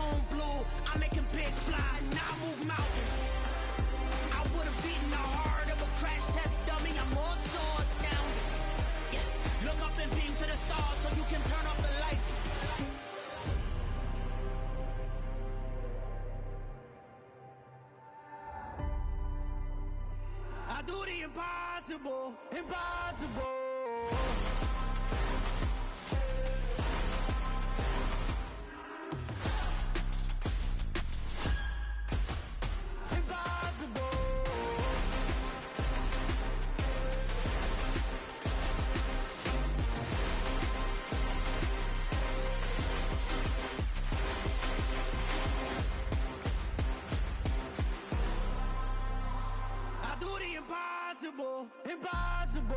moon blue, I'm making pigs fly, now I move mountains. I would've beaten the heart of a crash test dummy, I'm more so astounded. Yeah, look up and beam to the stars so you can turn off the lights. I do the impossible, impossible. Impossible, impossible.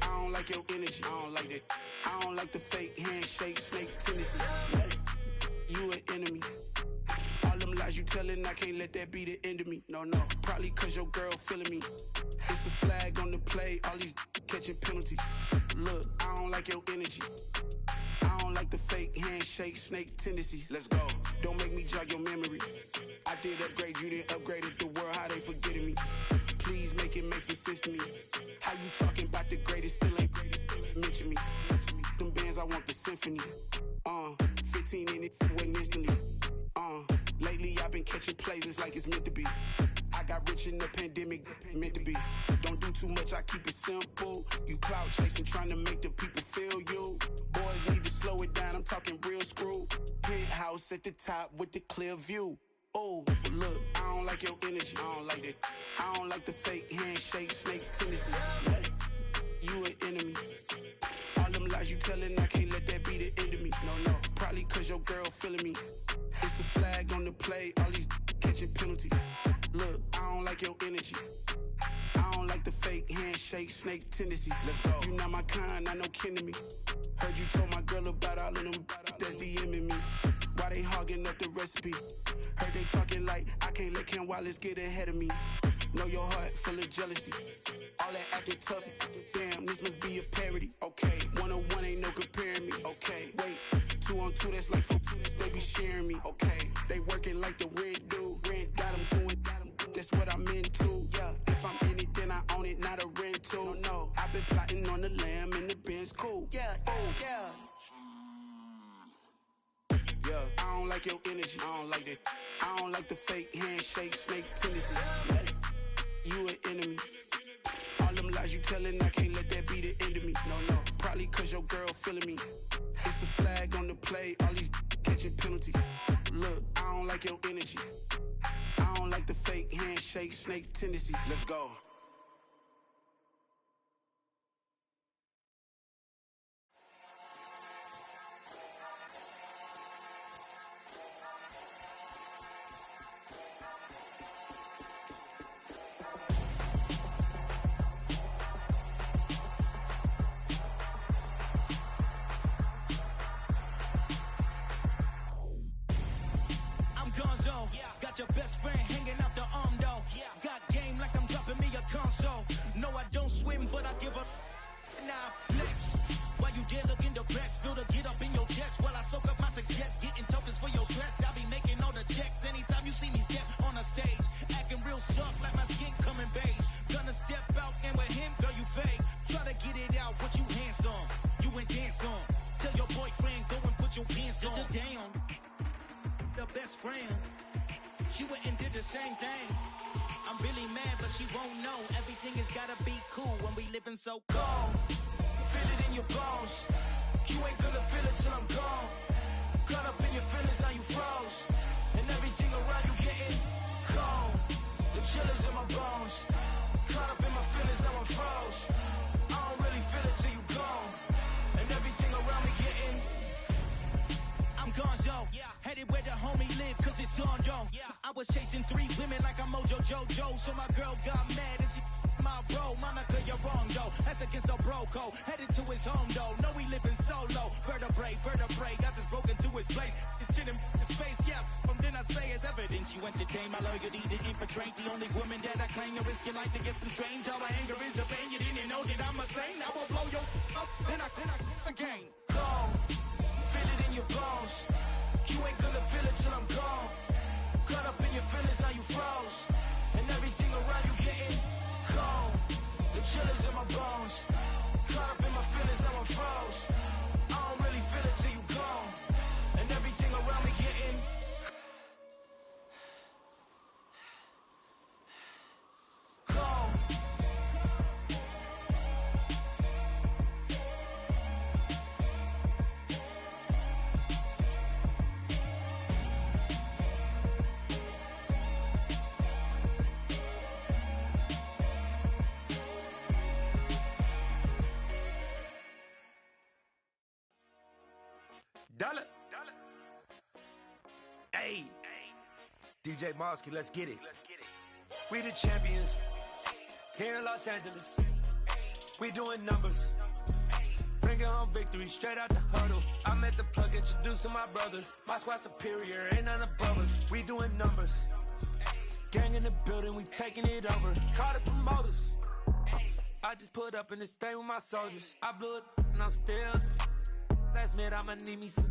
I don't like your energy, I don't like that. I don't like the fake handshake, snake tendency. You an enemy. All them lies you telling, I can't let that be the end of me. No, no, probably cause your girl feeling me. It's a flag on the play, all these catching penalties. Look, I don't like your energy. I don't like the fake handshake, snake tendency. Let's go. Don't make me jog your memory. I did upgrade, you didn't upgrade it. The world, how they forgetting me. Please make it make some sense to me. How you talking about the greatest, still ain't greatest, still ain't mention me. Them bands, I want the symphony. 15 in it, wasn't instantly. Lately I've been catching plays, it's like it's meant to be. I got rich in the pandemic, meant to be. Don't do too much, I keep it simple. You clout chasing, trying to make the people feel you. Boys need to slow it down, I'm talking real screw. Penthouse at the top with the clear view. Oh, look, I don't like your energy, I don't like that. I don't like the fake handshake, snake tendency. You an enemy. All them lies you telling, I can't let that be the end of me. No, no, probably cause your girl feeling me. It's a flag on the play, all these catching penalties. Look, I don't like your energy. I don't like the fake handshake, snake tendency. Let's go. You not my kind, not no kin to me. Heard you told my girl about all of them that's DMing me. Why they hogging up the recipe? Heard they talking like I can't let Ken Wallace get ahead of me. Know your heart full of jealousy. All that acting tough, damn, this must be a parody. Okay, 1-on-1 ain't no comparing me. Okay, wait, 2-on-2, that's like 4-2, they be sharing me. Okay, they working like the rent do. Rent got them doing, that's what I'm into. Yeah, if I'm in it, then I own it, not a rental. No, I've been plotting on the lamb and the Benz cool. Yeah, oh, yeah. Yeah, I don't like your energy, I don't like that. I don't like the fake handshake, snake tendency. You an enemy. All them lies you telling, I can't let that be the end of me. No, no, probably cause your girl feeling me. It's a flag on the play, all these catching penalties. Look, I don't like your energy. I don't like the fake handshake, snake tendency. Let's go. Got your best friend hanging out the arm though. Got game like I'm dropping me a console. No, I don't swim, but I give a nah flex. While you there looking depressed, feel the get up in your chest while I soak up my success, getting tokens for your stress. I'll be making all the checks anytime you see me step on a stage, acting real soft like my skin coming beige. Gonna step out and with him, girl, you fake. Try to get it out, but you handsome. You ain't dance on. Tell your boyfriend go and put your pants on. Down, the best friend. She went and did the same thing. I'm really mad, but she won't know. Everything has gotta be cool when we living so cold. Feel it in your bones. You ain't gonna feel it till I'm gone. Caught up in your feelings, now you froze. And everything around you getting cold. The chill is in my bones. Caught up in my feelings, now I'm froze. I don't really feel it till you gone. And everything around me getting I'm gonzo, headed where the homie live, cause it's on, yo. I was chasing 3 women like I'm Mojo Jojo, so my girl got mad and she my bro, Monica, you're wrong, though. That's against a bro code. Headed to his home, though. No, we living solo. Vertebrae. Got this broken to his place. This shit in his face, yeah. From then I say it's evidence. You entertain my loyalty to infiltrate. The only woman that I claim to risk your life to get some strange. All my anger is a pain. You didn't know that I'm a saint. I will blow your up. Then I again. Gone. Feel it in your bones. You ain't gonna feel it till I'm gone. Caught up in your feelings, now you froze. And everything around you getting cold. The chillers in my bones. Caught up in my feelings, now I'm froze. I don't really feel it till you gone. And everything around me getting cold. Dollar. Hey, DJ Mosky, let's get it. We the champions here in Los Angeles. We doing numbers. Bringing home victory straight out the huddle. I'm at the plug, introduced to my brother. My squad superior, ain't none above us. We doing numbers. Gang in the building, we taking it over. Call the promoters. I just put up in this thing with my soldiers. I blew it and I'm still. Last minute, I'ma need me some.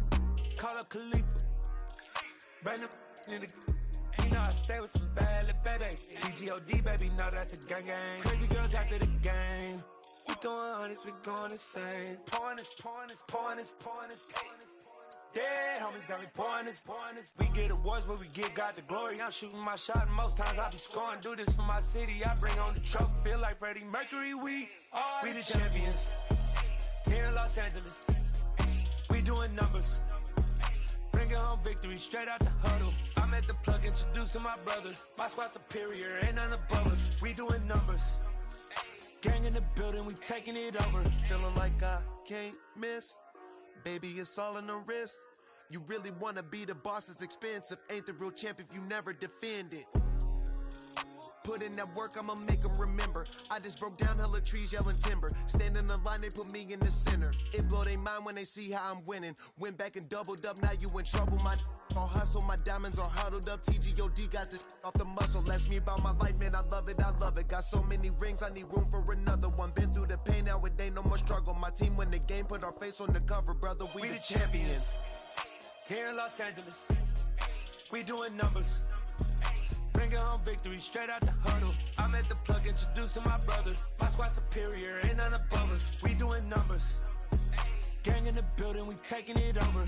Call up Khalifa. Brand new in the. You know I stay with some bad little baby. TGOD, baby, no, that's a gang gang. Crazy girls after the game. We doing honest, we going insane. Pouring this. Dead homies got me pouring this. We get awards, but we give God the glory. I'm shooting my shot, and most times I be scoring. Do this for my city, I bring on the trophy. Feel like Freddie Mercury, we the champions. Here in Los Angeles. We doing numbers. Bringing home victory straight out the huddle. I'm at the plug, introduced to my brother. My squad superior, ain't none above us. We doing numbers. Gang in the building, we taking it over. Feeling like I can't miss. Baby, it's all in the wrist. You really wanna be the boss, it's expensive. Ain't the real champ if you never defend it. Put in that work, I'ma make them remember. I just broke down hella trees, yelling timber. Stand in the line, they put me in the center. It blow their mind when they see how I'm winning. Went back and doubled up, now you in trouble. My all hustle, my diamonds are huddled up. TGOD got this off the muscle. Ask me about my life, man, I love it. Got so many rings, I need room for another one. Been through the pain, now it ain't no more struggle. My team win the game, put our face on the cover, brother. We the champions. Here in Los Angeles, we doing numbers. Bringing home victory straight out the huddle. I'm at the plug, introduced to my brother. My squad superior, ain't none above us. We doing numbers. Gang in the building, we taking it over.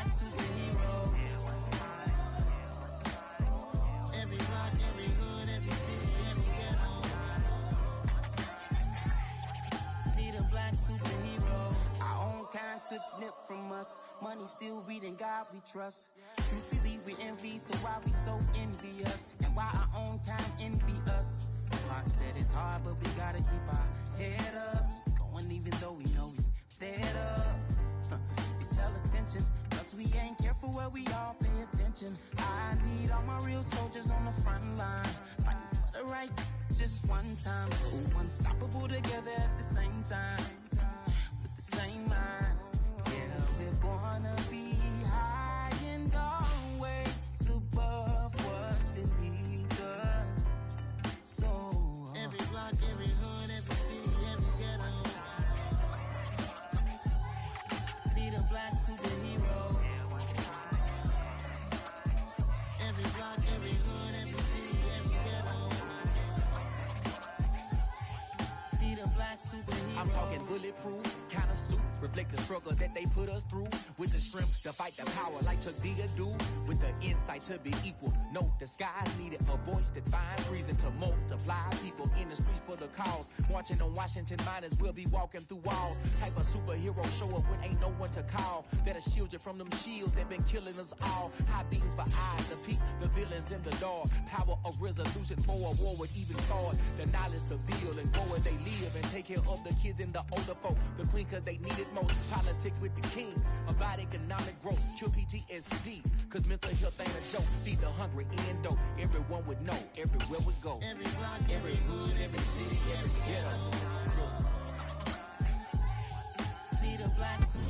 black superhero. Every block, every hood, every city, every ghetto. Need a black superhero. Our own kind took nip from us. Money still reading God we trust. Truthfully we envy, so why we so envious? And why our own kind envy us? Pac said it's hard, but we gotta keep our head up. Going even though we know we fed up. It's hella tension, plus we ain't careful where we all pay attention. I need all my real soldiers on the front line, fighting for the right just one time. So unstoppable together at the same time, with the same mind. Yeah, we're born to be high and always above what's beneath us. So every block, every hood, every city, every ghetto. Need a black superhero. Every block, every hood, every city, every ghetto. Need a black superhero. I'm talking bulletproof kind of suit, reflect the struggle that they put us through. With the strength to fight the power like Chuck D do. With the insight to be equal. No disguise needed, a voice that finds reason to multiply. People in the streets for the cause. Marching on Washington miners, we'll be walking through walls. Type of superhero show up when ain't no one to call. That'll shield you from them shields that been killing us all. High beams for eyes to peek the villains in the dark. Power of resolution for a war would even start. The knowledge to build and go where they live and take care of the kids and the older folk. The queen cause they need it most. Politic with the kings about economic growth. Cure PTSD cause mental health ain't a joke. Feed the hungry in dope. Everyone would know everywhere we go. Every block, every hood, every city, every ghetto. Need a black suit.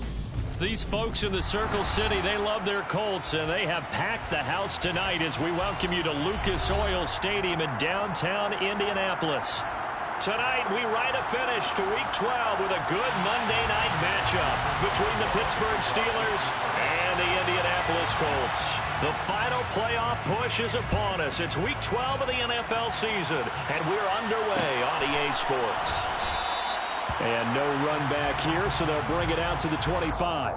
These folks in the Circle City, they love their Colts, and they have packed the house tonight as we welcome you to Lucas Oil Stadium in downtown Indianapolis. Tonight, we write a finish to Week 12 with a good Monday night matchup between the Pittsburgh Steelers and the Indianapolis Colts. The final playoff push is upon us. It's Week 12 of the NFL season, and we're underway on EA Sports. And no run back here, so they'll bring it out to the 25.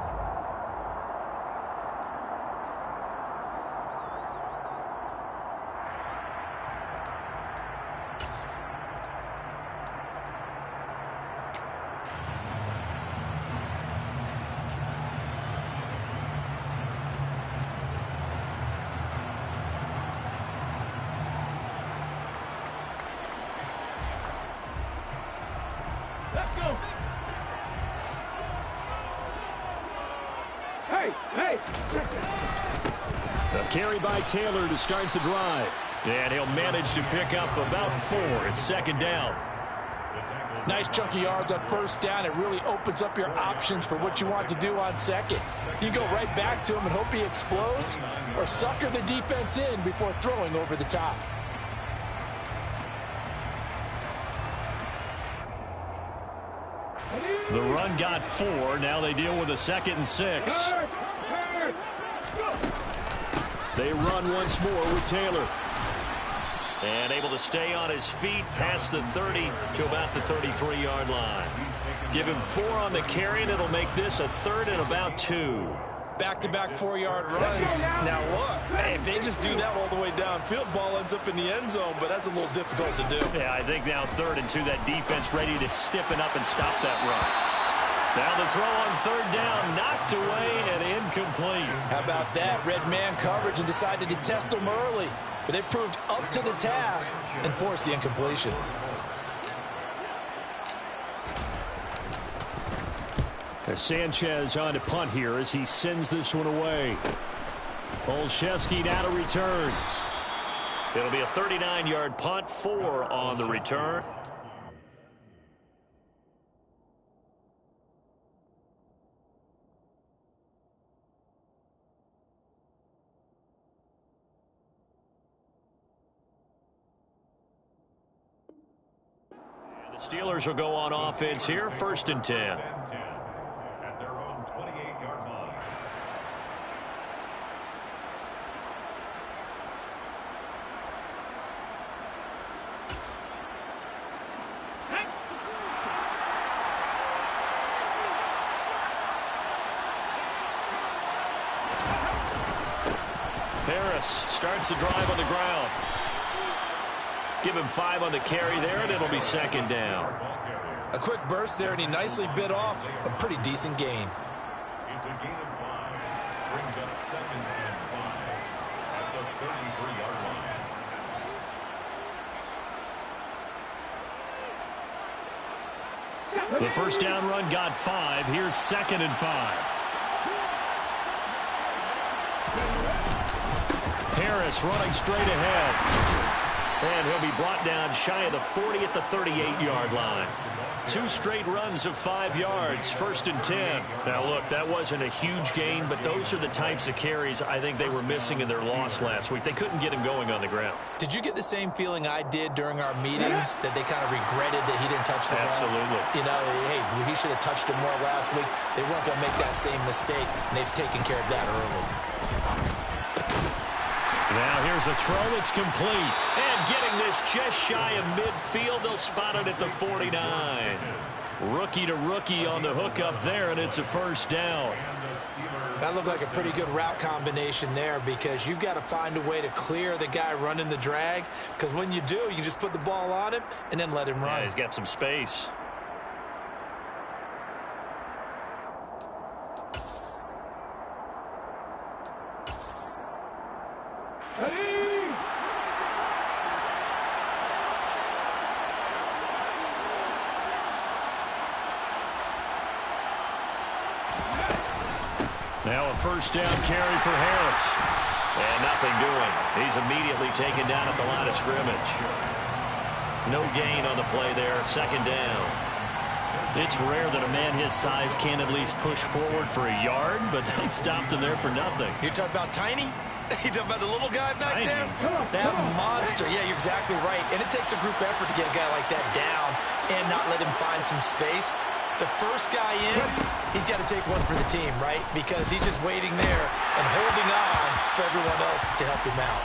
A carry by Taylor to start the drive. And he'll manage to pick up about 4. It's second down. Nice chunky yards on first down. It really opens up your options for what you want to do on second. You go right back to him and hope he explodes, or sucker the defense in before throwing over the top. The run got 4. Now they deal with a 2nd and 6. They run once more with Taylor. And able to stay on his feet past the 30 to about the 33-yard line. Give him 4 on the carry, and it'll make this a 3rd and about 2. Back-to-back 4-yard runs. Now look, if they just do that all the way downfield, ball ends up in the end zone, but that's a little difficult to do. Yeah, I think now 3rd and 2, that defense ready to stiffen up and stop that run. Now the throw on 3rd down, knocked away and incomplete. How about that? Red man coverage and decided to test them early, but they proved up to the task and forced the incompletion. Sanchez on to punt here as he sends this one away. Olszewski now to return. It'll be a 39-yard punt, 4 on the return. And the Steelers will go on offense here, 1st and 10. Harris starts the drive on the ground. Give him 5 on the carry there, and it'll be second down. A quick burst there, and he nicely bit off a pretty decent gain. It's a gain of 5. Brings up 2nd and 5 at the 33-yard line. The first down run got 5. Here's 2nd and 5. Harris running straight ahead. And he'll be brought down shy of the 40 at the 38-yard line. 2 straight runs of 5 yards, 1st and 10. Now, look, that wasn't a huge gain, but those are the types of carries I think they were missing in their loss last week. They couldn't get him going on the ground. Did you get the same feeling I did during our meetings, that they kind of regretted that he didn't touch the ball? Absolutely. You know, hey, he should have touched it more last week. They weren't going to make that same mistake, and they've taken care of that early. Now here's a throw. It's complete. And getting this just shy of midfield. They'll spot it at the 49. Rookie to rookie on the hook up there, and it's a first down. That looked like a pretty good route combination there, because you've got to find a way to clear the guy running the drag, because when you do, you just put the ball on him and then let him run. Yeah, he's got some space. Now a first down carry for Harris. And nothing doing. He's immediately taken down at the line of scrimmage. No gain on the play there. 2nd down. It's rare that a man his size can at least push forward for a yard, but they stopped him there for nothing. You're talking about Tiny? You talking about the little guy back there? That monster. Yeah, you're exactly right. And it takes a group effort to get a guy like that down and not let him find some space. The first guy in, he's got to take one for the team, right? Because he's just waiting there and holding on for everyone else to help him out.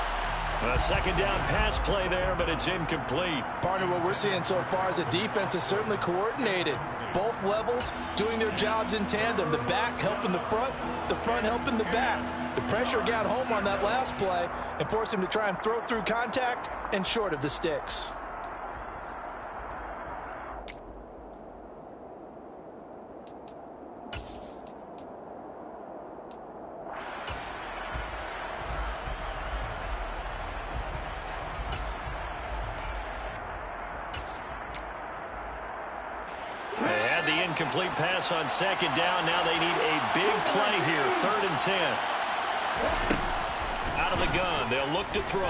A 2nd down pass play there, but it's incomplete. Partner, what we're seeing so far is the defense is certainly coordinated. Both levels doing their jobs in tandem. The back helping the front helping the back. The pressure got home on that last play and forced him to try and throw through contact and short of the sticks. Incomplete pass on 2nd down. Now they need a big play here. 3rd and 10. Out of the gun. They'll look to throw.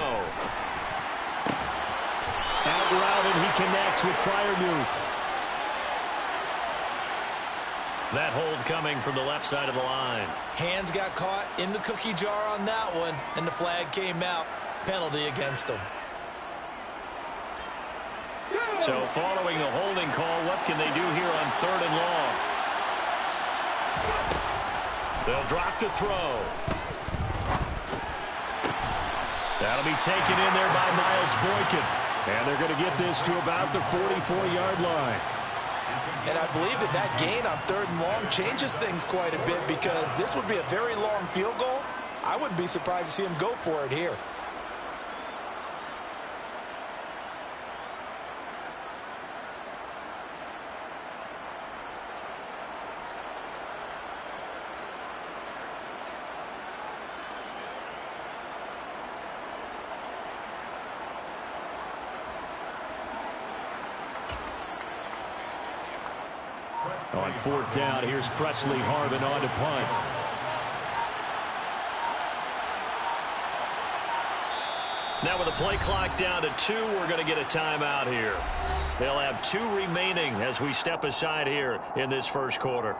Out route, and he connects with Freiermuth. That hold coming from the left side of the line. Hands got caught in the cookie jar on that one, and the flag came out. Penalty against him. So following the holding call, what can they do here on 3rd and long? They'll drop to throw. That'll be taken in there by Miles Boykin. And they're going to get this to about the 44-yard line. And I believe that gain on 3rd and long changes things quite a bit, because this would be a very long field goal. I wouldn't be surprised to see him go for it here. On 4th down, here's Presley Harvin on to punt. Now with the play clock down to 2, we're going to get a timeout here. They'll have 2 remaining as we step aside here in this first quarter.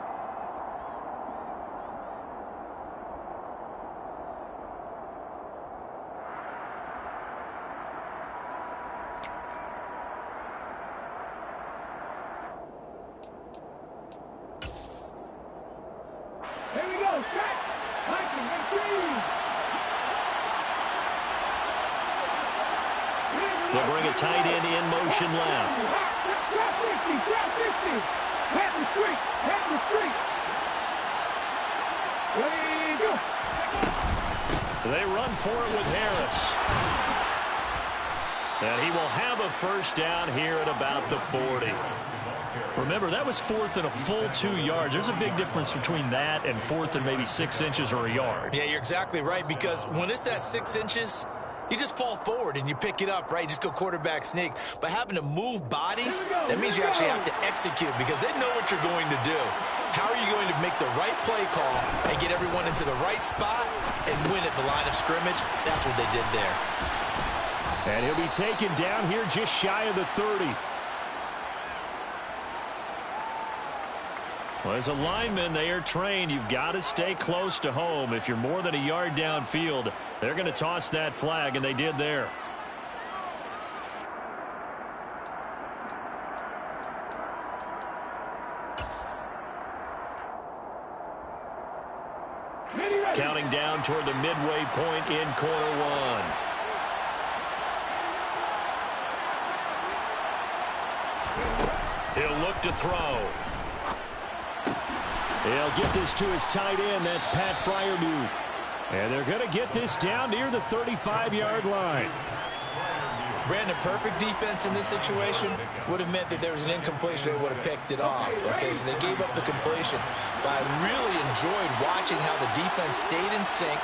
They'll bring a tight end in motion left. They run for it with Harris. And he will have a first down here at about the 40. Remember, that was fourth and a full 2 yards. There's a big difference between that and fourth and maybe 6 inches or a yard. Yeah, you're exactly right, because when it's that 6 inches, you just fall forward and you pick it up, right? You just go quarterback sneak. But having to move bodies, that means you actually have to execute because they know what you're going to do. How are you going to make the right play call and get everyone into the right spot and win at the line of scrimmage? That's what they did there. And he'll be taken down here just shy of the 30. Well, as a lineman, they are trained. You've got to stay close to home. If you're more than a yard downfield, they're going to toss that flag, and they did there. Counting down toward the midway point in quarter one. He'll look to throw. He'll get this to his tight end. That's Pat Freiermuth. And they're going to get this down near the 35-yard line. Brandon, perfect defense in this situation would have meant that there was an incompletion. They would have picked it off. Okay, so they gave up the completion. But I really enjoyed watching how the defense stayed in sync,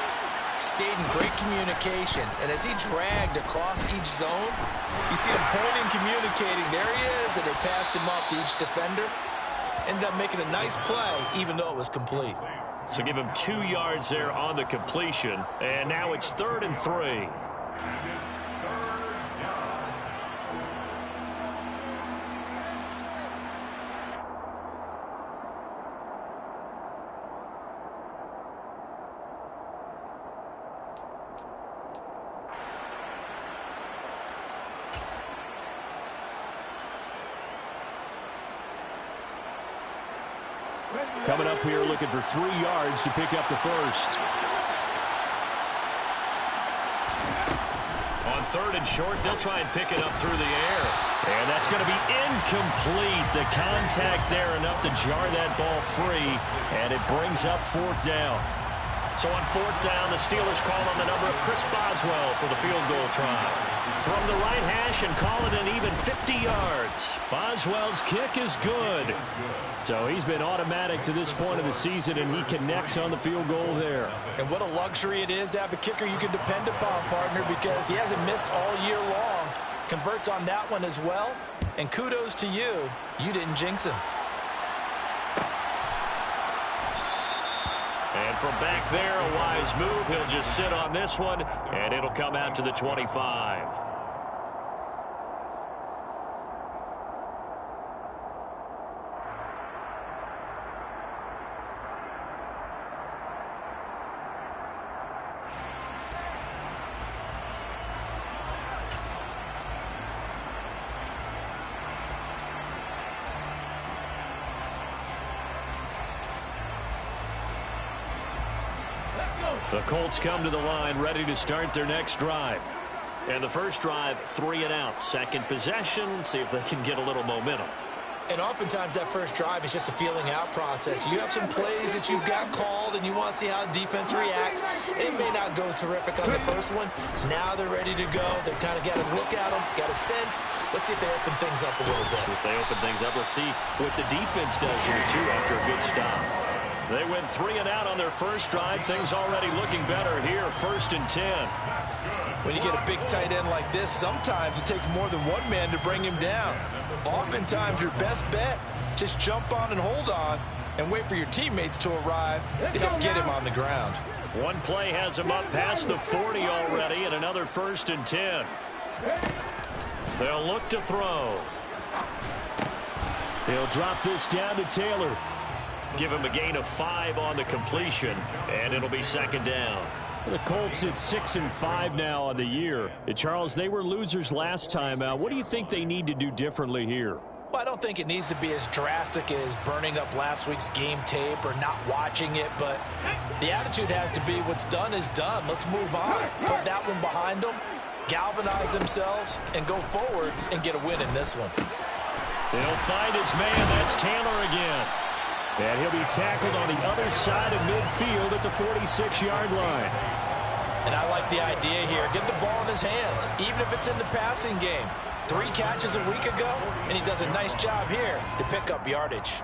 stayed in great communication. And as he dragged across each zone, you see him pointing, communicating. There he is, and they passed him off to each defender. Ended up making a nice play, even though it was complete. So give him 2 yards there on the completion. And now it's 3rd and 3. Coming up here looking for 3 yards to pick up the first. On 3rd and short, they'll try and pick it up through the air. And that's going to be incomplete. The contact there enough to jar that ball free. And it brings up 4th down. So on 4th down, the Steelers call on the number of Chris Boswell for the field goal try. From the right hash and call it an even 50 yards. Boswell's kick is good. So he's been automatic to this point of the season, and he connects on the field goal there. And what a luxury it is to have a kicker you can depend upon, partner, because he hasn't missed all year long. Converts on that one as well. And kudos to you. You didn't jinx him. And from back there, a wise move. He'll just sit on this one, and it'll come out to the 25. The Colts come to the line ready to start their next drive. And the first drive, 3 and out. Second possession, see if they can get a little momentum. And oftentimes that first drive is just a feeling out process. You have some plays that you've got called and you want to see how the defense reacts. It may not go terrific on the first one. Now they're ready to go. They've kind of got a look at them, got a sense. Let's see if they open things up a little bit. See if they open things up. Let's see what the defense does here, too, after a good stop. They went 3 and out on their first drive. Things already looking better here. 1st and 10. When you get a big tight end like this, sometimes it takes more than one man to bring him down. Oftentimes, your best bet, just jump on and hold on and wait for your teammates to arrive to help get him on the ground. One play has him up past the 40 already, and another 1st and 10. They'll look to throw. He'll drop this down to Taylor. Give him a gain of 5 on the completion, and it'll be 2nd down. The Colts at 6-5 now on the year. Charles, they were losers last time out. What do you think they need to do differently here? Well, I don't think it needs to be as drastic as burning up last week's game tape or not watching it, but the attitude has to be what's done is done. Let's move on. Put that one behind them, galvanize themselves, and go forward and get a win in this one. He'll find his man. That's Taylor again. And he'll be tackled on the other side of midfield at the 46-yard line. And I like the idea here. Get the ball in his hands, even if it's in the passing game. 3 catches a week ago, and he does a nice job here to pick up yardage.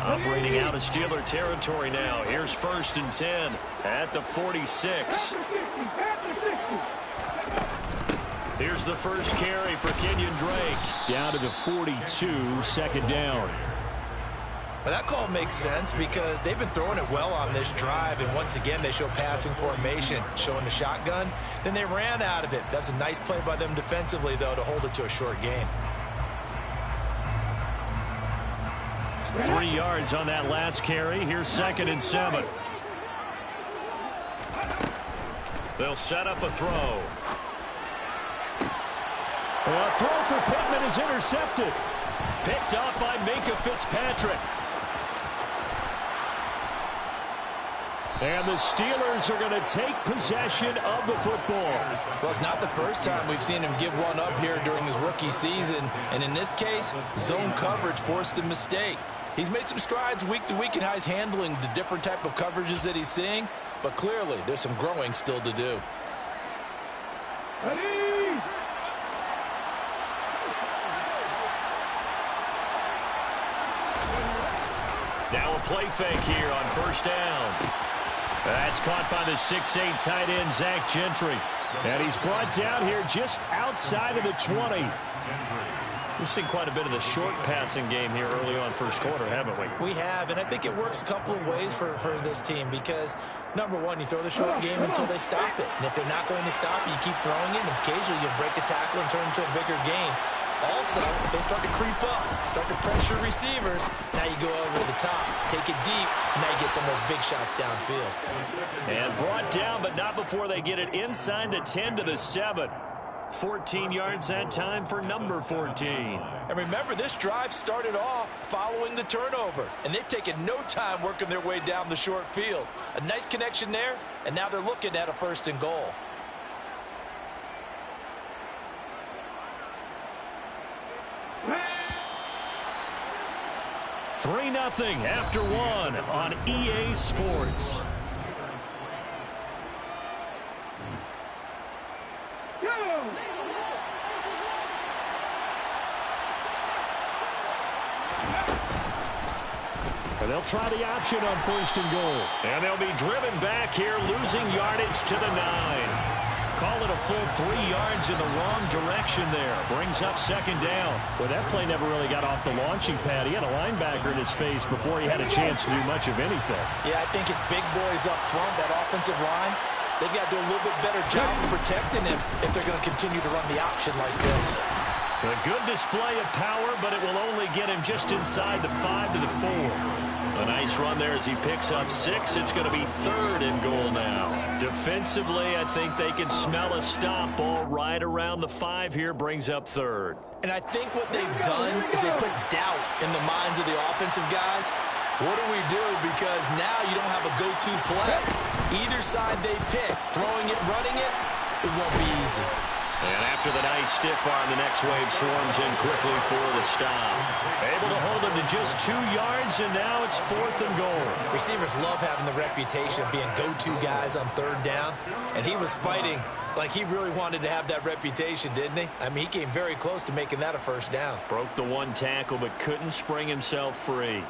Operating out of Steeler territory now. Here's 1st and 10 at the 46. Here's the first carry for Kenyon Drake. Down to the 42, 2nd down. Well, that call makes sense because they've been throwing it well on this drive, and once again they show passing formation, showing the shotgun. Then they ran out of it. That's a nice play by them defensively, though, to hold it to a short gain. 3 yards on that last carry. Here's 2nd and 7. They'll set up a throw. A throw for Pittman is intercepted. Picked up by Minkah Fitzpatrick. And the Steelers are going to take possession of the football. Well, it's not the first time we've seen him give one up here during his rookie season. And in this case, zone coverage forced the mistake. He's made some strides week to week in how he's handling the different type of coverages that he's seeing. But clearly, there's some growing still to do. Ready? Now a play fake here on 1st down. That's caught by the 6'8" tight end, Zach Gentry. And he's brought down here just outside of the 20. We've seen quite a bit of the short passing game here early on 1st quarter, haven't we? We have, and I think it works a couple of ways for this team because, number one, you throw the short game until they stop it. And if they're not going to stop it, you keep throwing it, and occasionally you'll break a tackle and turn it into a bigger gain. Also, if they start to creep up, start to pressure receivers, now you go over the top, take it deep, and now you get some of those big shots downfield. And brought down, but not before they get it inside the 10 to the 7. 14 yards that time for number 14. And remember, this drive started off following the turnover, and they've taken no time working their way down the short field. A nice connection there, and now they're looking at a 1st and goal. Three 3-0 after 1 on EA Sports. And they'll try the option on 1st and goal. And they'll be driven back here, losing yardage to the 9. Call it a full 3 yards in the wrong direction there. Brings up 2nd down. Well, that play never really got off the launching pad. He had a linebacker in his face before he had a chance to do much of anything. Yeah, I think it's big boys up front, that offensive line. They've got to do a little bit better job of protecting him if they're going to continue to run the option like this. A good display of power, but it will only get him just inside the 5 to the 4. A nice run there as he picks up 6. It's going to be 3rd and goal now. Defensively, I think they can smell a stop. Ball right around the 5 here, brings up 3rd. And I think what they've done is they put doubt in the minds of the offensive guys. What do we do? Because now you don't have a go-to play. Either side they pick, throwing it, running it, it won't be easy. And after the nice stiff arm, the next wave swarms in quickly for the stop. Able to hold him to just 2 yards, and now it's 4th and goal. Receivers love having the reputation of being go-to guys on 3rd down, and he was fighting like he really wanted to have that reputation, didn't he? I mean, he came very close to making that a 1st down. Broke the 1 tackle, but couldn't spring himself free.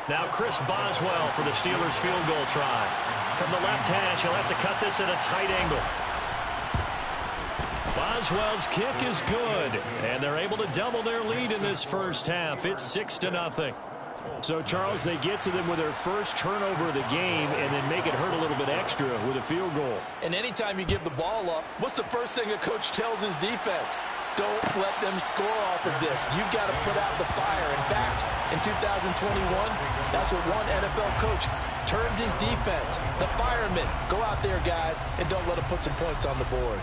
Now Chris Boswell for the Steelers field goal try. From the left hash, he'll have to cut this at a tight angle. Boswell's kick is good, and they're able to double their lead in this 1st half. It's 6-0. So, Charles, they get to them with their first turnover of the game and then make it hurt a little bit extra with a field goal. And anytime you give the ball up, what's the first thing a coach tells his defense? Don't let them score off of this. You've got to put out the fire. In fact, in 2021, that's what one NFL coach termed his defense. The firemen. Go out there, guys, and don't let them put some points on the board.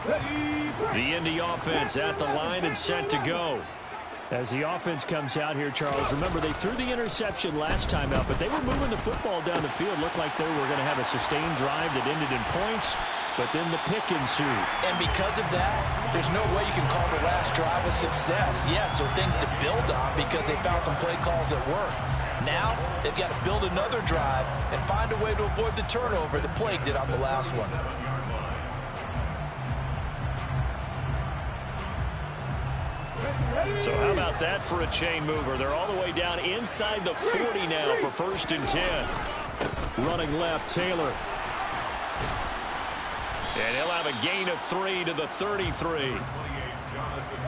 The Indy offense at the line and set to go. As the offense comes out here, Charles, remember they threw the interception last time out, but they were moving the football down the field. Looked like they were going to have a sustained drive that ended in points, but then the pick ensued. And because of that, there's no way you can call the last drive a success. Yes, there are things to build on because they found some play calls that work. Now, they've got to build another drive and find a way to avoid the turnover that plagued it on the last one. So how about that for a chain mover? They're all the way down inside the 40 now for 1st and 10. Running left, Taylor. And he'll have a gain of 3 to the 33.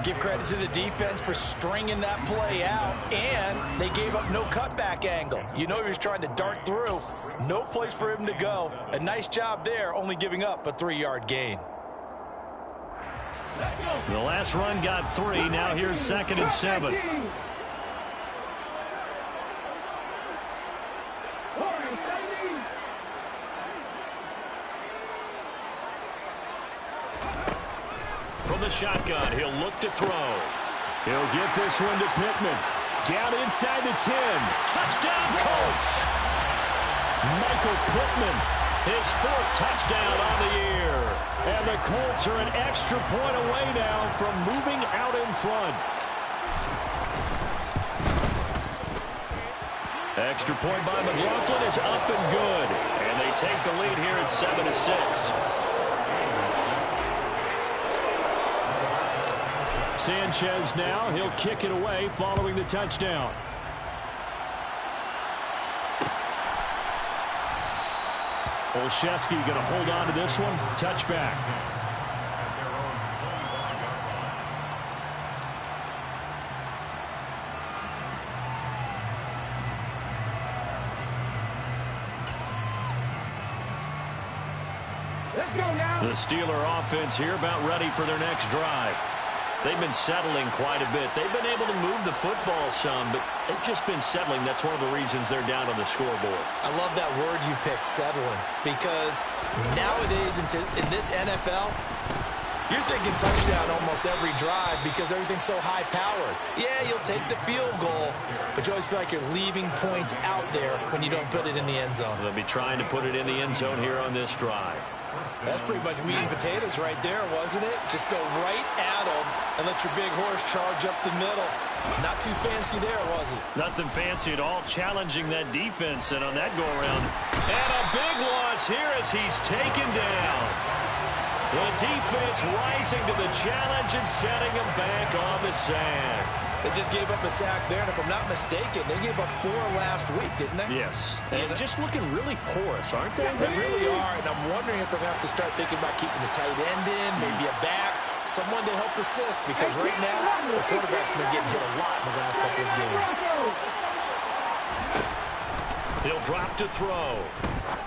Give credit to the defense for stringing that play out, and they gave up no cutback angle. You know he was trying to dart through. No place for him to go. A nice job there, only giving up a 3-yard gain. The last run got 3. Now here's 2nd and 7. From the shotgun, he'll look to throw. He'll get this one to Pittman. Down inside the 10. Touchdown, Colts! Michael Pittman, his 4th touchdown on the year. And the Colts are an extra point away now from moving out in front. Extra point by McLaughlin is up and good. And they take the lead here at 7-6. Sanchez now, he'll kick it away following the touchdown. Olszewski going to hold on to this one. Touchback. The Steeler offense here about ready for their next drive. They've been settling quite a bit. They've been able to move the football some, but they've just been settling. That's one of the reasons they're down on the scoreboard. I love that word you picked, settling, because nowadays in this NFL, you're thinking touchdown almost every drive because everything's so high-powered. Yeah, you'll take the field goal, but you always feel like you're leaving points out there when you don't put it in the end zone. They'll be trying to put it in the end zone here on this drive. That's pretty much meat and potatoes right there, wasn't it? Just go right at them and let your big horse charge up the middle. Not too fancy there, was it? Nothing fancy at all, challenging that defense, and on that go-around. And a big loss here as he's taken down. The defense rising to the challenge and setting him back on the sack. They just gave up a sack there, and if I'm not mistaken, they gave up 4 last week, didn't they? Yes. And just looking really porous, aren't they? They really are, and I'm wondering if they're going to have to start thinking about keeping the tight end in, maybe a back, someone to help assist, because right now, the quarterback's been getting hit a lot in the last couple of games. He'll drop to throw.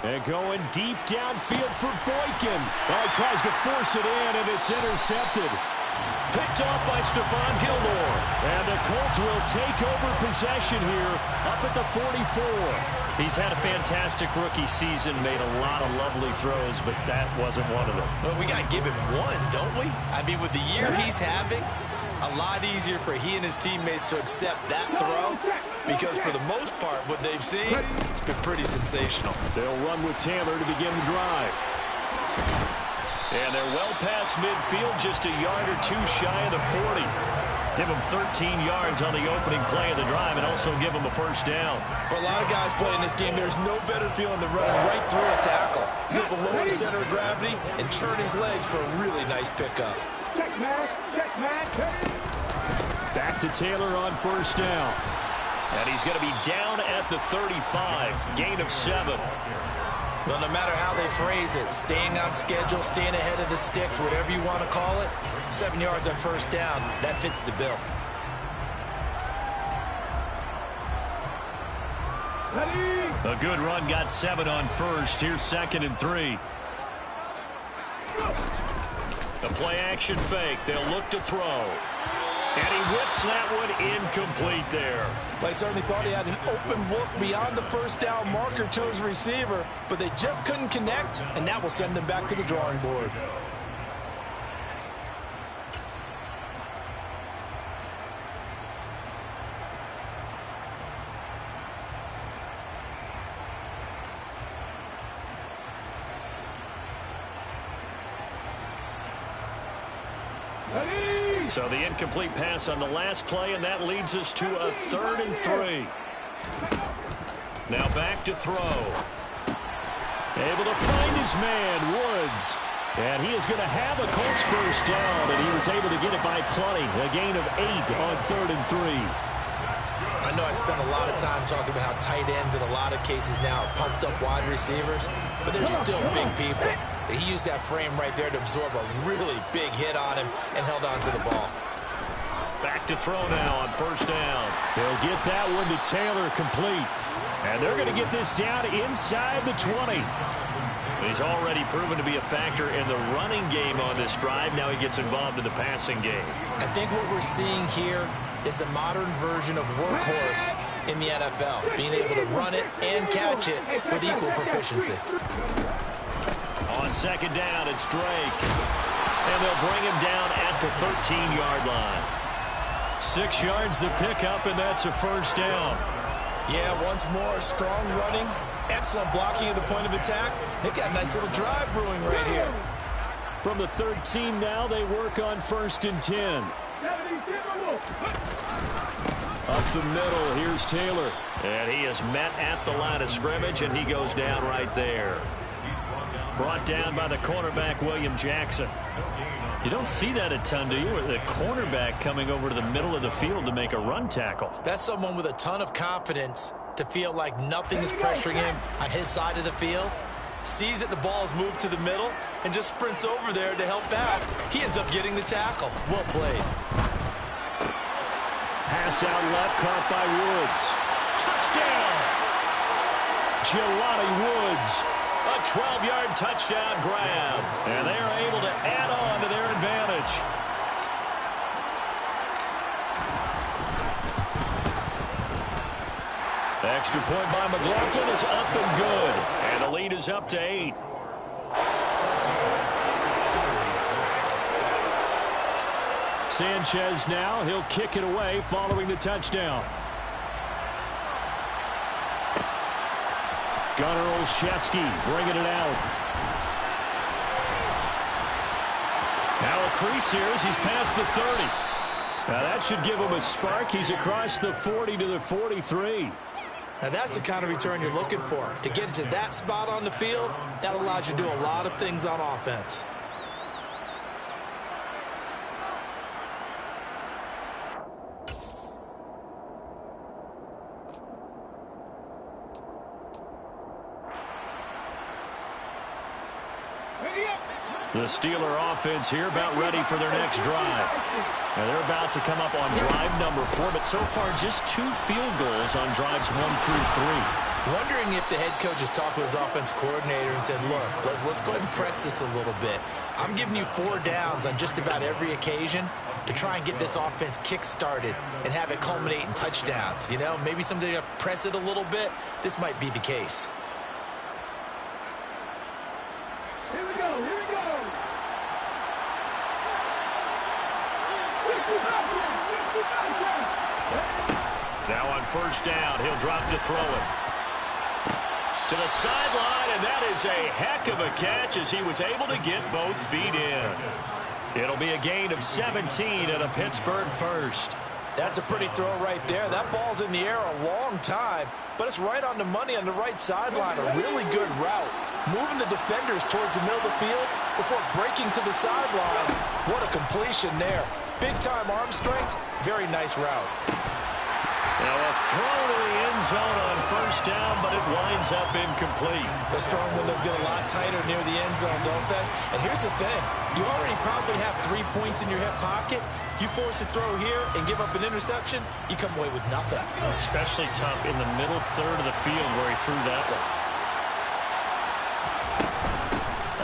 And going deep downfield for Boykin. Well, he tries to force it in, and it's intercepted. Picked off by Stephon Gilmore. And the Colts will take over possession here up at the 44. He's had a fantastic rookie season, made a lot of lovely throws, but that wasn't one of them. Well, we got to give him one, don't we? I mean, with the year he's having, a lot easier for he and his teammates to accept that throw because for the most part, what they've seen, it's been pretty sensational. They'll run with Taylor to begin the drive. And they're well past midfield, just a yard or two shy of the 40. Give them 13 yards on the opening play of the drive and also give them a first down. For a lot of guys playing this game, there's no better feeling than running right through a tackle. He's able to lower his center of gravity and churn his legs for a really nice pickup. Back to Taylor on first down. And he's going to be down at the 35. Gain of 7. Well, no matter how they phrase it, staying on schedule, staying ahead of the sticks, whatever you want to call it, 7 yards on first down, that fits the bill. A good run, got 7 on first. Here's 2nd and 3. The play action fake. They'll look to throw. And he whips that one incomplete there. Well, he certainly thought he had an open look beyond the first down marker to his receiver, but they just couldn't connect, and that will send them back to the drawing board. So the incomplete pass on the last play, and that leads us to a 3rd and 3. Now back to throw. Able to find his man, Woods. And he is going to have a Colts first down, and he was able to get it by plenty. A gain of 8 on 3rd and 3. I know I spent a lot of time talking about how tight ends in a lot of cases now are pumped up wide receivers, but they're still big people. He used that frame right there to absorb a really big hit on him and held on to the ball. Back to throw now on 1st down. They'll get that one to Taylor, complete. And they're going to get this down inside the 20. He's already proven to be a factor in the running game on this drive. Now he gets involved in the passing game. I think what we're seeing here is the modern version of workhorse in the NFL, being able to run it and catch it with equal proficiency. On 2nd down, it's Drake. And they'll bring him down at the 13-yard line. 6 yards the pickup, and that's a 1st down. Yeah, once more, strong running, excellent blocking at the point of attack. They've got a nice little drive brewing right here. From the 13 now, they work on 1st and 10. Up the middle, here's Taylor. And he is met at the line of scrimmage, and he goes down right there. Brought down by the cornerback, William Jackson. You don't see that a ton, do you? The cornerback coming over to the middle of the field to make a run tackle. That's someone with a ton of confidence to feel like nothing is pressuring him on his side of the field. Sees that the ball is moved to the middle and just sprints over there to help out. He ends up getting the tackle. Well played. Pass out left, caught by Woods. Touchdown! Jelani Woods. A 12-yard touchdown grab. And they are able to add on to their advantage. Extra point by McLaughlin is up and good. And the lead is up to 8. Sanchez now. He'll kick it away following the touchdown. Gunnar Olszewski bringing it out. Now a crease here as he's past the 30. Now that should give him a spark. He's across the 40 to the 43. Now that's the kind of return you're looking for. To get to that spot on the field, that allows you to do a lot of things on offense. The Steeler offense here about ready for their next drive. Now they're about to come up on drive number 4, but so far just 2 field goals on drives 1 through 3. Wondering if the head coach has talked with his offense coordinator and said, look, let's go ahead and press this a little bit. I'm giving you 4 downs on just about every occasion to try and get this offense kick-started and have it culminate in touchdowns. You know, maybe something to press it a little bit. This might be the case. Here we go. Now on 1st down, he'll drop to throw it. To the sideline, and that is a heck of a catch as he was able to get both feet in. It'll be a gain of 17 and a Pittsburgh first. That's a pretty throw right there. That ball's in the air a long time, but it's right on the money on the right sideline. A really good route. Moving the defenders towards the middle of the field before breaking to the sideline. What a completion there. Big-time arm strength. Very nice route. Now a throw to the end zone on 1st down, but it winds up incomplete. The strong windows get a lot tighter near the end zone, don't they? And here's the thing. You already probably have 3 points in your hip pocket. You force a throw here and give up an interception, you come away with nothing. Especially tough in the middle third of the field where he threw that one.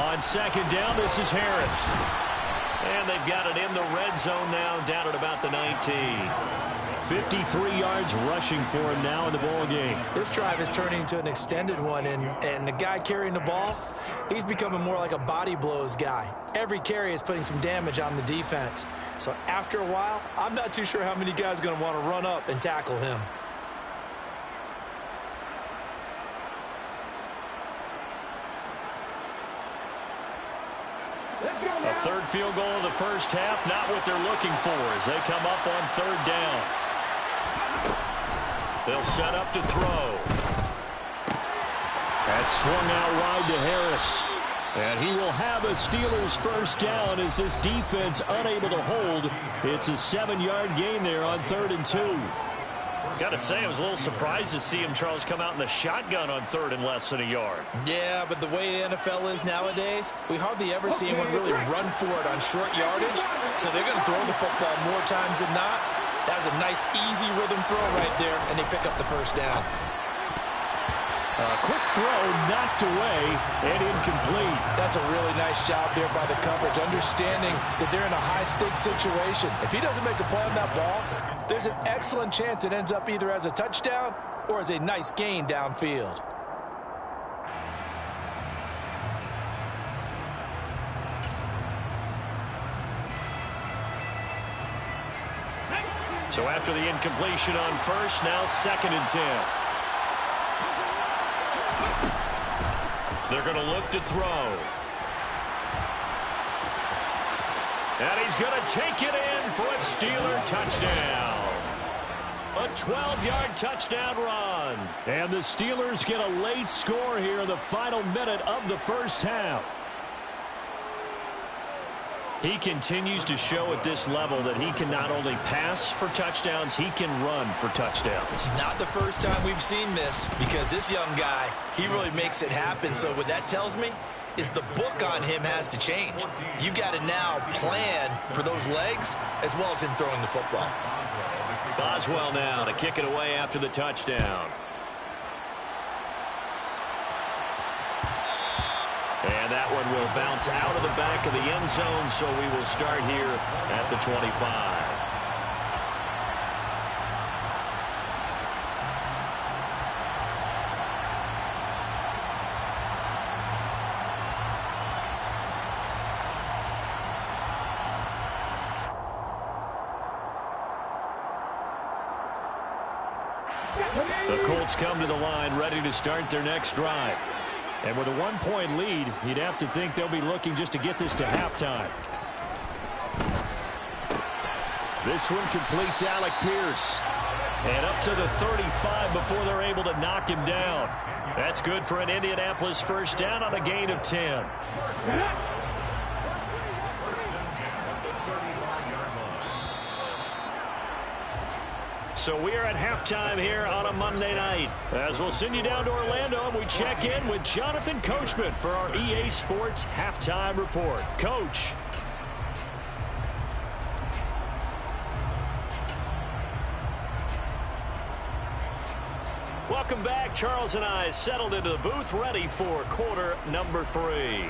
On 2nd down, this is Harris. And they've got it in the red zone now, down at about the 19. 53 yards rushing for him now in the ball game. This drive is turning into an extended one, and the guy carrying the ball, he's becoming more like a body blows guy. Every carry is putting some damage on the defense. So after a while, I'm not too sure how many guys are going to want to run up and tackle him. A third field goal of the first half, not what they're looking for as they come up on third down. They'll set up to throw. That's swung out wide to Harris. And he will have a Steelers first down as this defense unable to hold. It's a 7-yard gain there on 3rd and 2. Got to say, I was a little surprised to see him, Charles, come out in the shotgun on 3rd and less than a yard. Yeah, but the way the NFL is nowadays, we hardly ever see anyone really run for it on short yardage. So they're going to throw the football more times than not. That was a nice, easy rhythm throw right there, and they pick up the first down. A quick throw knocked away and incomplete. That's a really nice job there by the coverage, understanding that they're in a high-stakes situation. If he doesn't make a play on that ball, there's an excellent chance it ends up either as a touchdown or as a nice gain downfield. So after the incompletion on first, now 2nd and 10. They're going to look to throw. And he's going to take it in for a Steeler touchdown. A 12-yard touchdown run. And the Steelers get a late score here in the final minute of the first half. He continues to show at this level that he can not only pass for touchdowns, he can run for touchdowns. Not the first time we've seen this, because this young guy, he really makes it happen. So what that tells me is the book on him has to change. You got to now plan for those legs as well as him throwing the football. Boswell now to kick it away after the touchdown. And that one will bounce out of the back of the end zone, so we will start here at the 25. The Colts come to the line ready to start their next drive. And with a 1-point lead, you'd have to think they'll be looking just to get this to halftime. This one completes Alec Pierce. And up to the 35 before they're able to knock him down. That's good for an Indianapolis first down on a gain of 10. So we are at halftime here on a Monday night. As we'll send you down to Orlando, and we check in with Jonathan Coachman for our EA Sports Halftime Report. Coach. Welcome back. Charles and I settled into the booth, ready for quarter number 3.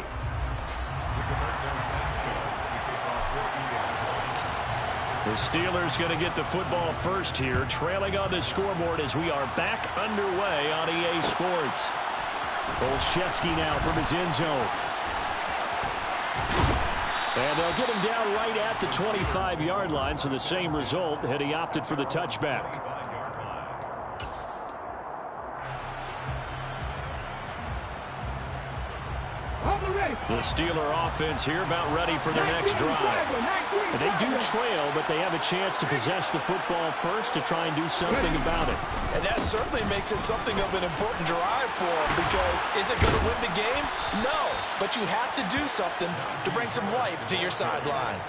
The Steelers going to get the football first here, trailing on the scoreboard as we are back underway on EA Sports. Olszewski now from his end zone. And they'll get him down right at the 25-yard line, so the same result had he opted for the touchback. The Steeler offense here about ready for their next drive. And they do trail, but they have a chance to possess the football first to try and do something about it. And that certainly makes it something of an important drive for them, because is it going to win the game? No, but you have to do something to bring some life to your sideline.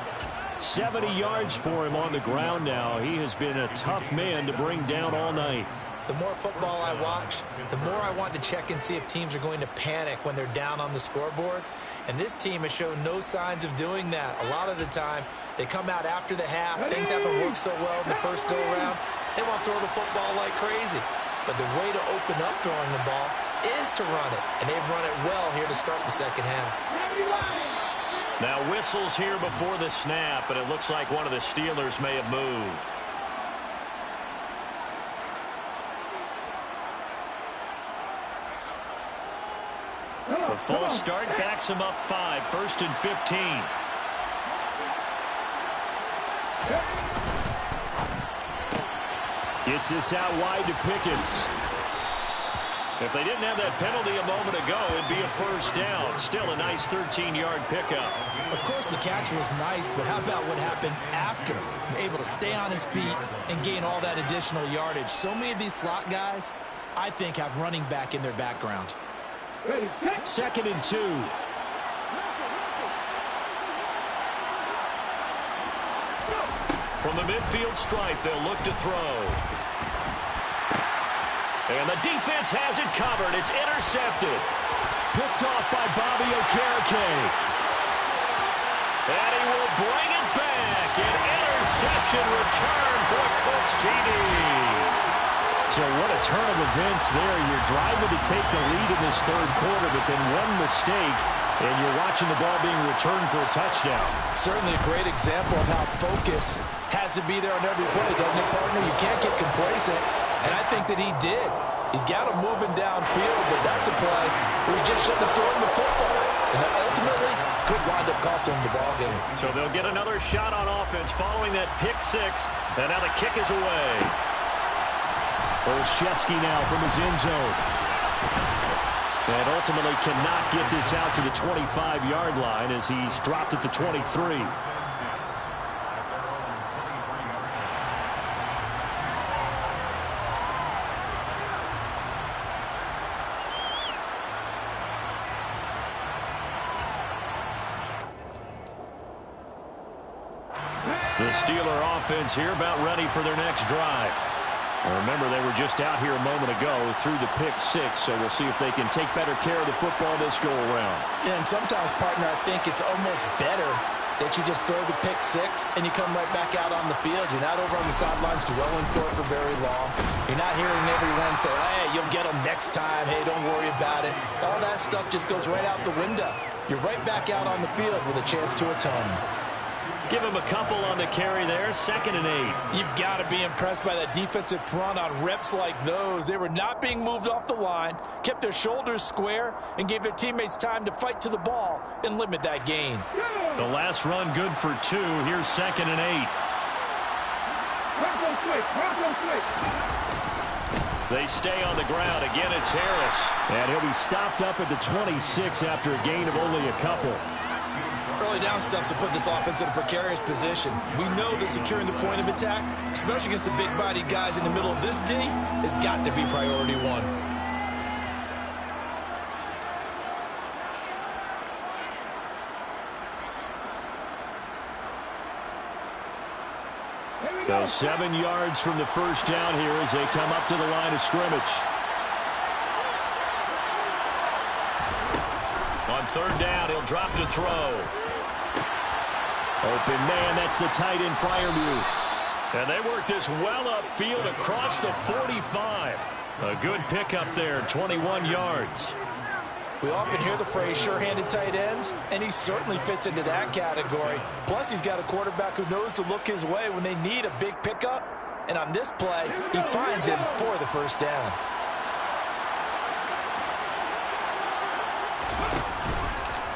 70 yards for him on the ground now. He has been a tough man to bring down all night. The more football I watch, the more I want to check and see if teams are going to panic when they're down on the scoreboard. And this team has shown no signs of doing that. A lot of the time, they come out after the half. Things haven't worked so well in the first go-around. They want to throw the football like crazy. But the way to open up throwing the ball is to run it. And they've run it well here to start the second half. Now whistles here before the snap, and it looks like one of the Steelers may have moved. The false start backs him up 5, 1st and 15. Gets this out wide to Pickens. If they didn't have that penalty a moment ago, it'd be a first down. Still a nice 13-yard pickup. Of course, the catch was nice, but how about what happened after? Able to stay on his feet and gain all that additional yardage. So many of these slot guys, I think, have running back in their background. 2nd and 2. From the midfield stripe, they'll look to throw. And the defense has it covered. It's intercepted. Picked off by Bobby Okereke. And he will bring it back. An interception return for Colts TD. So what a turn of events there. You're driving to take the lead in this third quarter, but then one mistake, and you're watching the ball being returned for a touchdown. Certainly a great example of how focus has to be there on every play, doesn't it, partner? You can't get complacent, and I think that he did. He's got him moving downfield, but that's a play where he just shouldn't have thrown the football. And that ultimately could wind up costing him the ball game. So they'll get another shot on offense following that pick six, and now the kick is away. Olszewski now from his end zone. And ultimately cannot get this out to the 25-yard line as he's dropped at the 23. The Steeler offense here about ready for their next drive. Remember, they were just out here a moment ago through the pick six, so we'll see if they can take better care of the football this go-around. Yeah, and sometimes, partner, I think it's almost better that you just throw the pick six and you come right back out on the field. You're not over on the sidelines dwelling for it for very long. You're not hearing everyone say, hey, you'll get them next time. Hey, don't worry about it. All that stuff just goes right out the window. You're right back out on the field with a chance to atone. Give him a couple on the carry there. 2nd and 8. You've got to be impressed by that defensive front on reps like those. They were not being moved off the line, kept their shoulders square, and gave their teammates time to fight to the ball and limit that gain. The last run good for 2. Here's 2nd and 8. They stay on the ground. Again, it's Harris. And he'll be stopped up at the 26 after a gain of only a couple. Early down stuffs will put this offense in a precarious position. We know that securing the point of attack, especially against the big-bodied guys in the middle of this D, has got to be priority one. So 7 yards from the first down here as they come up to the line of scrimmage. On 3rd down, he'll drop to throw. Open man, that's the tight end Freiermuth. And they work this well upfield across the 45. A good pickup there, 21 yards. We often hear the phrase sure-handed tight ends, and he certainly fits into that category. Plus, he's got a quarterback who knows to look his way when they need a big pickup. And on this play, he finds him for the first down.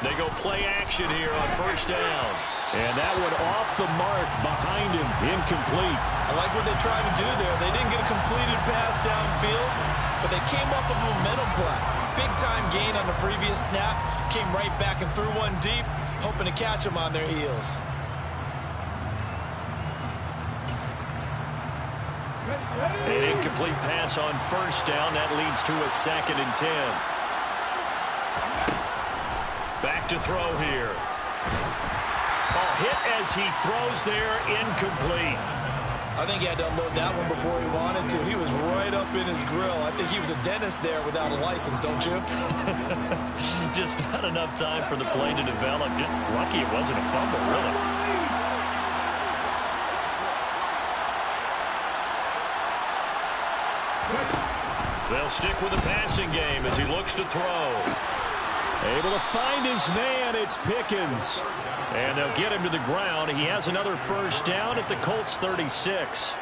They go play action here on 1st down. And that one off the mark behind him, incomplete. I like what they tried to do there. They didn't get a completed pass downfield, but they came off of a momentum play. Big-time gain on the previous snap, came right back and threw one deep, hoping to catch them on their heels. An incomplete pass on 1st down. That leads to a 2nd and 10. Back to throw here. Hit as he throws there, incomplete. I think he had to unload that one before he wanted to. He was right up in his grill. I think he was a dentist there without a license, don't you? Just not enough time for the play to develop. Just lucky it wasn't a fumble, really. They'll stick with the passing game as he looks to throw. Able to find his man, it's Pickens. And they'll get him to the ground. He has another first down at the Colts 36.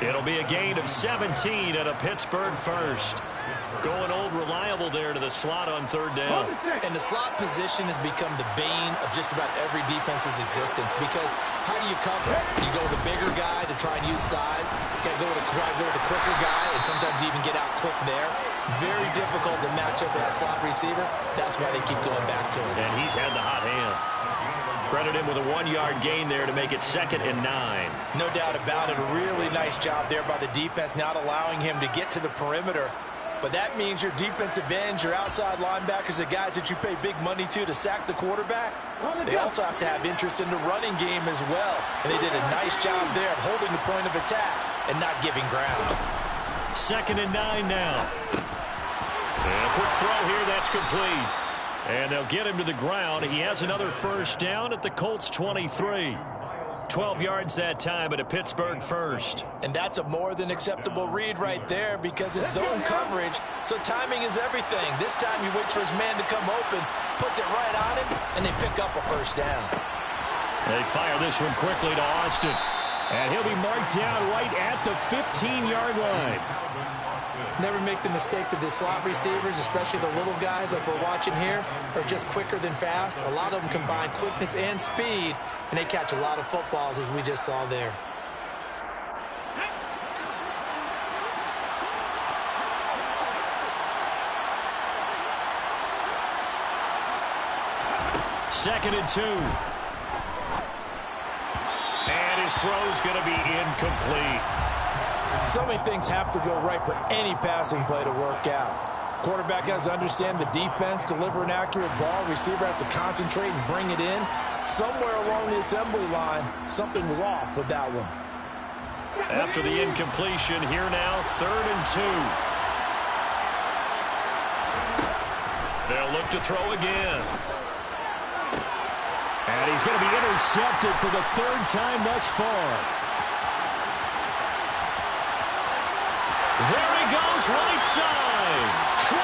It'll be a gain of 17 at a Pittsburgh first. Going old reliable there to the slot on third down. And the slot position has become the bane of just about every defense's existence, because how do you cover? You go with the bigger guy to try and use size. You got to try to go with the quicker guy, and sometimes you even get out quick there. Very difficult to match up with that slot receiver. That's why they keep going back to him. And he's had the hot hand. Credit him with a 1-yard gain there to make it 2nd and 9. No doubt about it. A really nice job there by the defense, not allowing him to get to the perimeter. But that means your defensive ends, your outside linebackers, the guys that you pay big money to sack the quarterback, they also have to have interest in the running game as well. And they did a nice job there of holding the point of attack and not giving ground. 2nd and 9 now. And a quick throw here, that's complete. And they'll get him to the ground. He has another first down at the Colts 23. 12 yards that time at a Pittsburgh first. And that's a more than acceptable read right there, because it's zone coverage, so timing is everything. This time he waits for his man to come open, puts it right on him, and they pick up a first down. They fire this one quickly to Austin. And he'll be marked down right at the 15-yard line. Never make the mistake that the slot receivers, especially the little guys like we're watching here, are just quicker than fast. A lot of them combine quickness and speed, and they catch a lot of footballs, as we just saw there. Second and 2. And his throw's going to be incomplete. So many things have to go right for any passing play to work out. Quarterback has to understand the defense, deliver an accurate ball. Receiver has to concentrate and bring it in. Somewhere along the assembly line, something was off with that one. After the incompletion, here now, 3rd and 2. They'll look to throw again. And he's going to be intercepted for the 3rd time thus far. There he goes, right side, 20.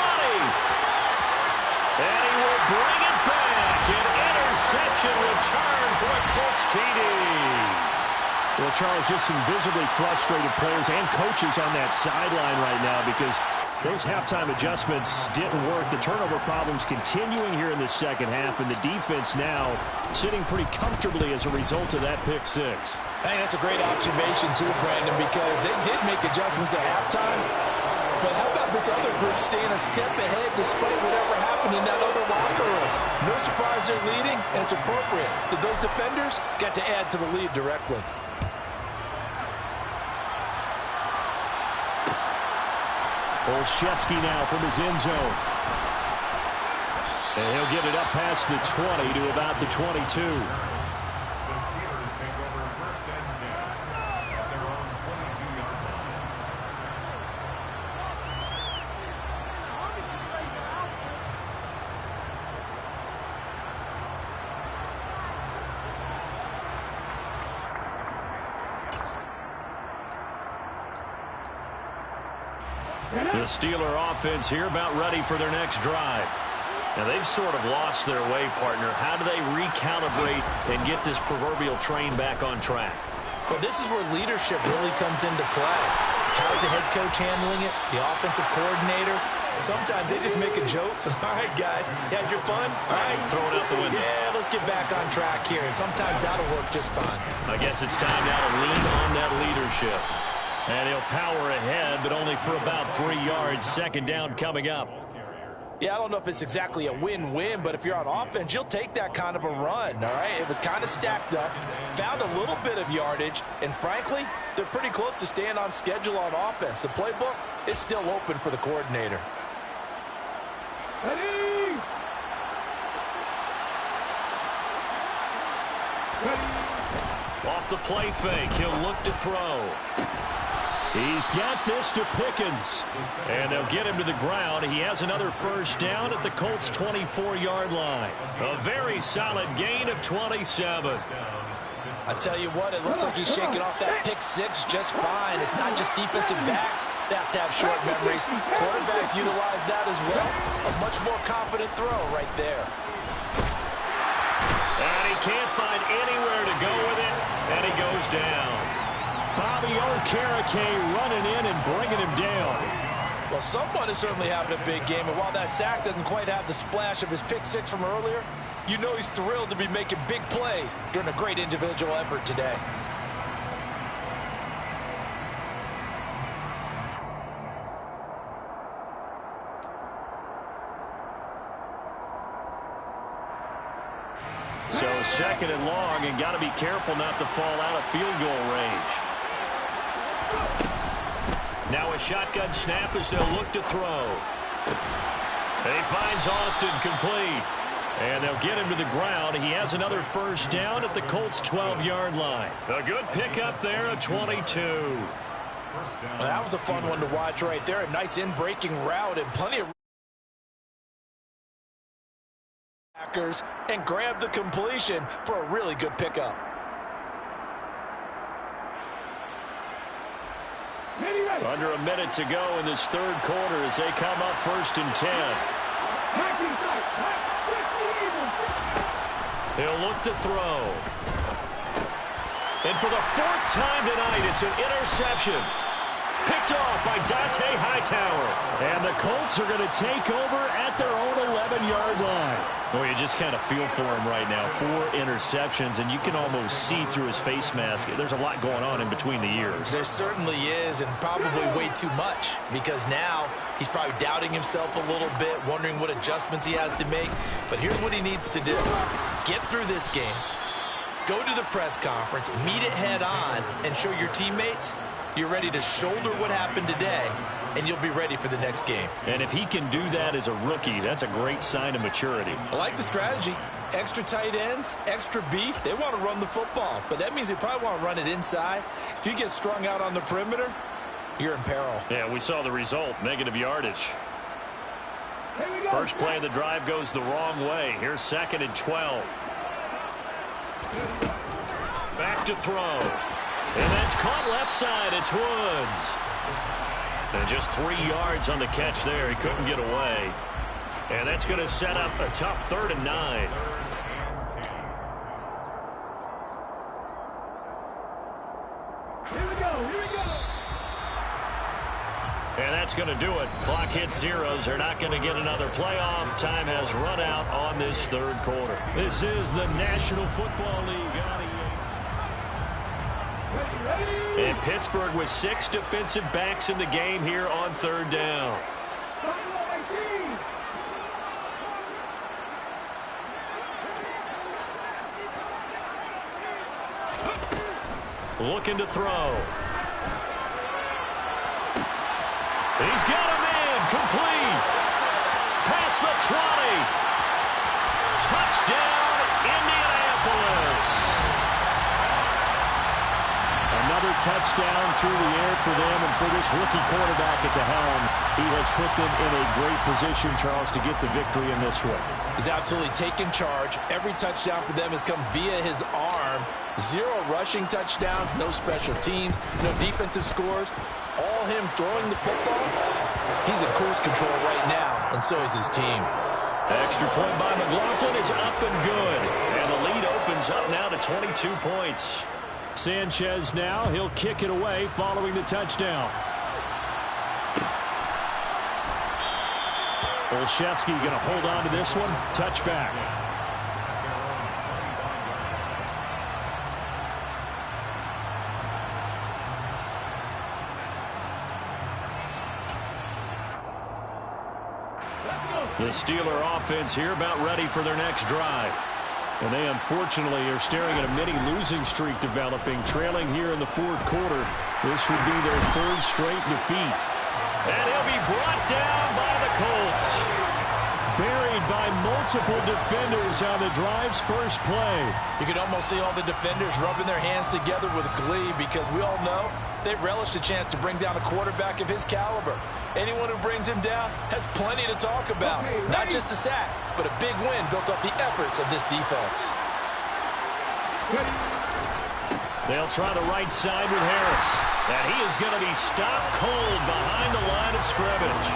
And he will bring it back. An interception return for a Colts TD. Well, Charles, just some visibly frustrated players and coaches on that sideline right now, because those halftime adjustments didn't work. The turnover problems continuing here in the second half, and the defense now sitting pretty comfortably as a result of that pick six. I think that's a great observation too, Brandon, because they did make adjustments at halftime. But how about this other group staying a step ahead despite whatever happened in that other locker room? No surprise they're leading, and it's appropriate that those defenders got to add to the lead directly. Olszewski now from his end zone. And he'll get it up past the 20 to about the 22. The Steelers take over 1st and 10 at their own 22-yard line. The Steeler offense here about ready for their next drive. Now, they've sort of lost their way, partner. How do they recalibrate and get this proverbial train back on track? Well, this is where leadership really comes into play. How's the head coach handling it? The offensive coordinator? Sometimes they just make a joke. All right, guys, you had your fun? All right. Throw it out the window. Yeah, let's get back on track here. And sometimes that'll work just fine. I guess it's time now to lean on that leadership. And he'll power ahead, but only for about 3 yards. 2nd down coming up. Yeah, I don't know if it's exactly a win-win, but if you're on offense, you'll take that kind of a run, all right? It was kind of stacked up, found a little bit of yardage, and frankly, they're pretty close to staying on schedule on offense. The playbook is still open for the coordinator. Ready? Off the play fake, he'll look to throw. He's got this to Pickens. And they'll get him to the ground. He has another first down at the Colts' 24-yard line. A very solid gain of 27. I tell you what, it looks like he's shaking off that pick six just fine. It's not just defensive backs that have to have short memories. Quarterbacks utilize that as well. A much more confident throw right there. And he can't find anywhere to go with it, and he goes down. Bobby Okereke running in and bringing him down. Well, someone is certainly having a big game, and while that sack doesn't quite have the splash of his pick six from earlier, you know he's thrilled to be making big plays during a great individual effort today. So second and long, and got to be careful not to fall out of field goal range. Now a shotgun snap as they'll look to throw. He finds Austin complete. And they'll get him to the ground. He has another first down at the Colts' 12-yard line. A good pickup there, a 22. Well, that was a fun one to watch right there. A nice in-breaking route and plenty of and grab the completion for a really good pickup. Under a minute to go in this third quarter as they come up 1st and 10. He'll look to throw. And for the 4th time tonight, it's an interception. Picked off by Dante Hightower. And the Colts are going to take over at their own 11-yard line. Well, you just kind of feel for him right now. 4 interceptions, and you can almost see through his face mask. There's a lot going on in between the ears. There certainly is, and probably way too much, because now he's probably doubting himself a little bit, wondering what adjustments he has to make. But here's what he needs to do. Get through this game, go to the press conference, meet it head on, and show your teammates you're ready to shoulder what happened today, and you'll be ready for the next game. And if he can do that as a rookie, that's a great sign of maturity. I like the strategy. Extra tight ends, extra beef. They want to run the football, but that means they probably want to run it inside. If you get strung out on the perimeter, you're in peril. Yeah, we saw the result, negative yardage. First play of the drive goes the wrong way. Here's 2nd and 12. Back to throw. And that's caught left side. It's Woods. And just 3 yards on the catch there. He couldn't get away. And that's going to set up a tough 3rd and 9. Here we go. And that's going to do it. Clock hits zeros. They're not going to get another playoff. Time has run out on this third quarter. This is the National Football League on EA. And Pittsburgh with 6 defensive backs in the game here on 3rd down. Looking to throw. He's got a man complete. Past the 20. Touchdown, Indianapolis. Another touchdown through the air for them, and for this rookie quarterback at the helm, he has put them in a great position, Charles, to get the victory in this one. He's absolutely taken charge. Every touchdown for them has come via his arm. 0 rushing touchdowns, no special teams, no defensive scores. All him throwing the football. He's in cruise control right now, and so is his team. Extra point by McLaughlin is up and good. And the lead opens up now to 22 points. Sanchez now, he'll kick it away following the touchdown. Olszewski going to hold on to this one. Touchback. The Steeler offense here about ready for their next drive. And they unfortunately are staring at a mini losing streak developing, trailing here in the 4th quarter. This would be their 3rd straight defeat. And he'll be brought down by the Colts. Buried by multiple defenders on the drive's first play. You can almost see all the defenders rubbing their hands together with glee, because we all know they relish the chance to bring down a quarterback of his caliber. Anyone who brings him down has plenty to talk about. Not just a sack, but a big win built off the efforts of this defense. They'll try the right side with Harris. And he is going to be stopped cold behind the line of scrimmage.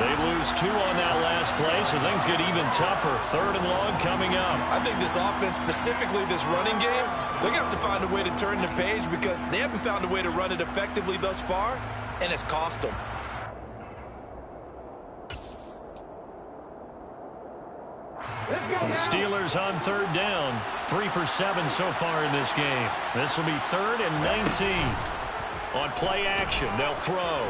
They lose 2 on that last play, so things get even tougher. 3rd and long coming up. I think this offense, specifically this running game, they're going to have to find a way to turn the page, because they haven't found a way to run it effectively thus far, and it's cost them. The Steelers on third down. 3 for 7 so far in this game. This will be 3rd and 19. On play action, they'll throw.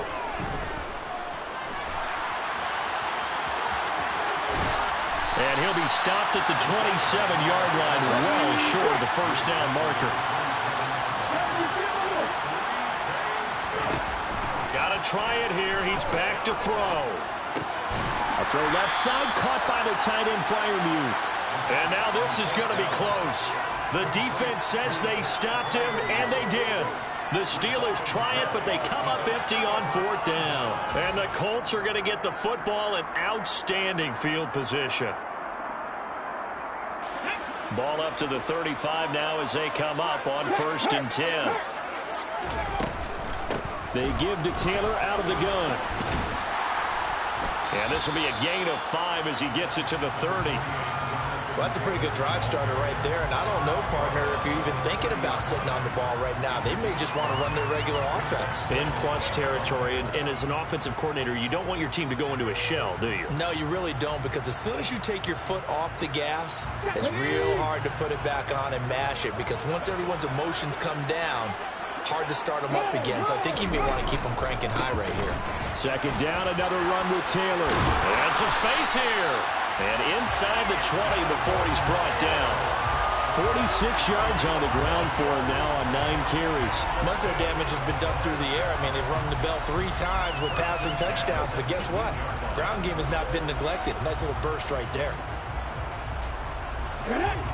And he'll be stopped at the 27-yard line, well short of the first down marker. Got to try it here. He's back to throw. A throw left side, caught by the tight end, Freiermuth. And now this is going to be close. The defense says they stopped him, and they did. The Steelers try it, but they come up empty on 4th down. And the Colts are going to get the football in outstanding field position. Ball up to the 35 now as they come up on 1st and 10. They give to Taylor out of the gun. And this will be a gain of 5 as he gets it to the 30. Well, that's a pretty good drive starter right there. And I don't know, partner, if you're even thinking about sitting on the ball right now. They may just want to run their regular offense. In plus territory. And as an offensive coordinator, you don't want your team to go into a shell, do you? No, you really don't, because as soon as you take your foot off the gas, it's real hard to put it back on and mash it, because once everyone's emotions come down, hard to start them up again. So I think you may want to keep them cranking high right here. 2nd down, another run with Taylor. And some space here. And inside the 20 before he's brought down. 46 yards on the ground for him now on 9 carries. Most of their damage has been done through the air. I mean, they've rung the bell 3 times with passing touchdowns. But guess what? Ground game has not been neglected. Nice little burst right there.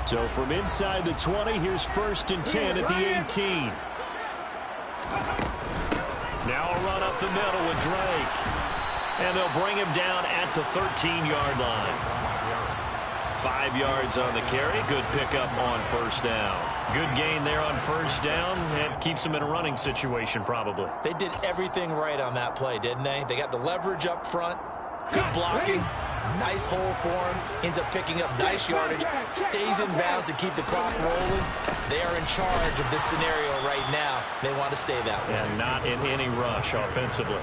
So from inside the 20, here's 1st and 10 at the 18. Now a run up the middle with Drake. And they'll bring him down at the 13-yard line. 5 yards on the carry. Good pickup on 1st down. Good gain there on 1st down. And keeps him in a running situation probably. They did everything right on that play, didn't they? They got the leverage up front. Good blocking. Nice hole for him. Ends up picking up nice yardage. Stays in bounds to keep the clock rolling. They are in charge of this scenario right now. They want to stay that way. And not in any rush offensively.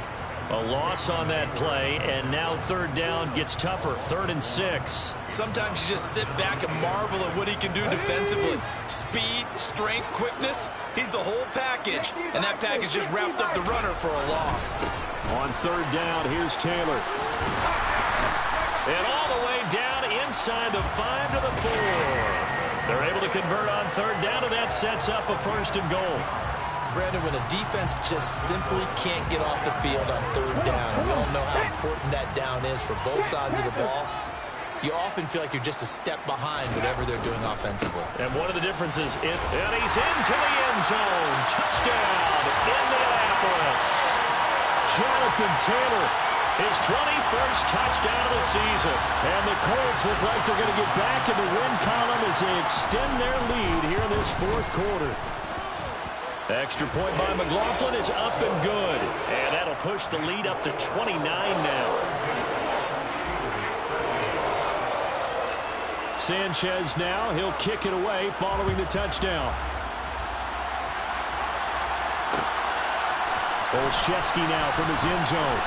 A loss on that play, and now 3rd down gets tougher. 3rd and 6. Sometimes you just sit back and marvel at what he can do defensively. Speed, strength, quickness. He's the whole package. And that package just wrapped up the runner for a loss. On 3rd down, here's Taylor. And all the way down inside the 5 to the 4. They're able to convert on 3rd down, and that sets up a 1st and goal. Brandon, when a defense just simply can't get off the field on 3rd down, and we all know how important that down is for both sides of the ball, you often feel like you're just a step behind whatever they're doing offensively. And one of the differences, and he's into the end zone. Touchdown, Indianapolis. Jonathan Taylor, his 21st touchdown of the season. And the Colts look like they're going to get back in the win column as they extend their lead here in this 4th quarter. Extra point by McLaughlin is up and good. And that'll push the lead up to 29 now. Sanchez now. He'll kick it away following the touchdown. Olszewski now from his end zone.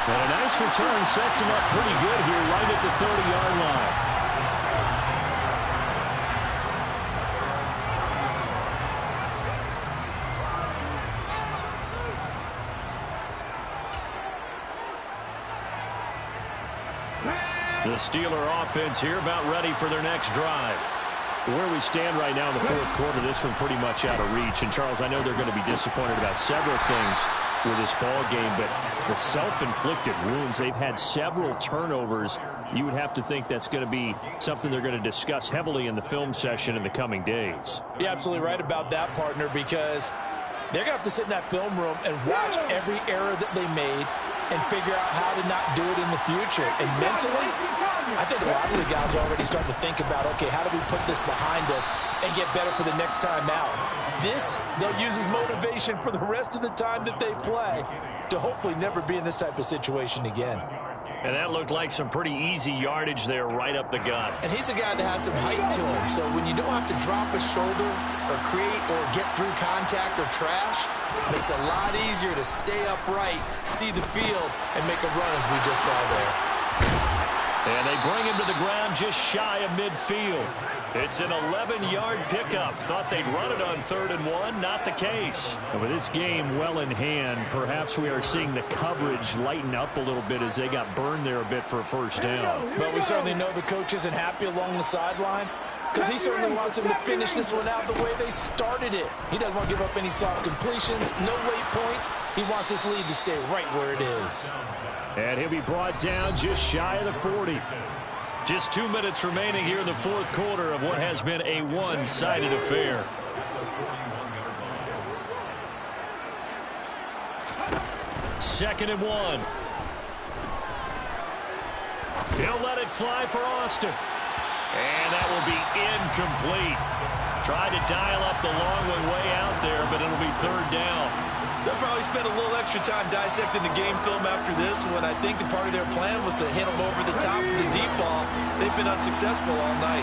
And a nice return sets him up pretty good here right at the 30-yard line. The Steeler offense here about ready for their next drive. Where we stand right now in the 4th quarter, this one pretty much out of reach. And, Charles, I know they're going to be disappointed about several things with this ball game, but the self-inflicted wounds, they've had several turnovers. You would have to think that's going to be something they're going to discuss heavily in the film session in the coming days. You're absolutely right about that, partner, because they're going to have to sit in that film room and watch every error that they made and figure out how to not do it in the future. And mentally, I think a lot of the guys are already starting to think about, okay, how do we put this behind us and get better for the next time out? This, they'll use as motivation for the rest of the time that they play to hopefully never be in this type of situation again. And that looked like some pretty easy yardage there right up the gut. And he's a guy that has some height to him, so when you don't have to drop a shoulder or create or get through contact or trash, it makes it a lot easier to stay upright, see the field, and make a run as we just saw there. And they bring him to the ground just shy of midfield. It's an 11-yard pickup. Thought they'd run it on 3rd and 1. Not the case. And with this game well in hand, perhaps we are seeing the coverage lighten up a little bit as they got burned there a bit for a first down. But we certainly know the coach isn't happy along the sideline because he certainly wants them to finish this one out the way they started it. He doesn't want to give up any soft completions, no late points. He wants this lead to stay right where it is. And he'll be brought down just shy of the 40. Just 2 minutes remaining here in the 4th quarter of what has been a one-sided affair. Second and 1. He'll let it fly for Austin. And that will be incomplete. Tried to dial up the long one way out there, but it'll be 3rd down. They'll probably spend a little extra time dissecting the game film after this one. I think the part of their plan was to hit them over the top of the deep ball. They've been unsuccessful all night.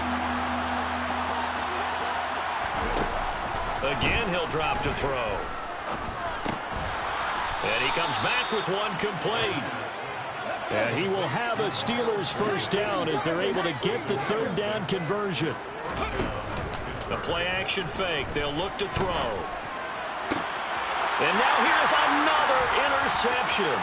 Again, he'll drop to throw. And he comes back with one complete. And he will have a Steelers first down as they're able to get the 3rd down conversion. The play-action fake. They'll look to throw. And now here's another interception.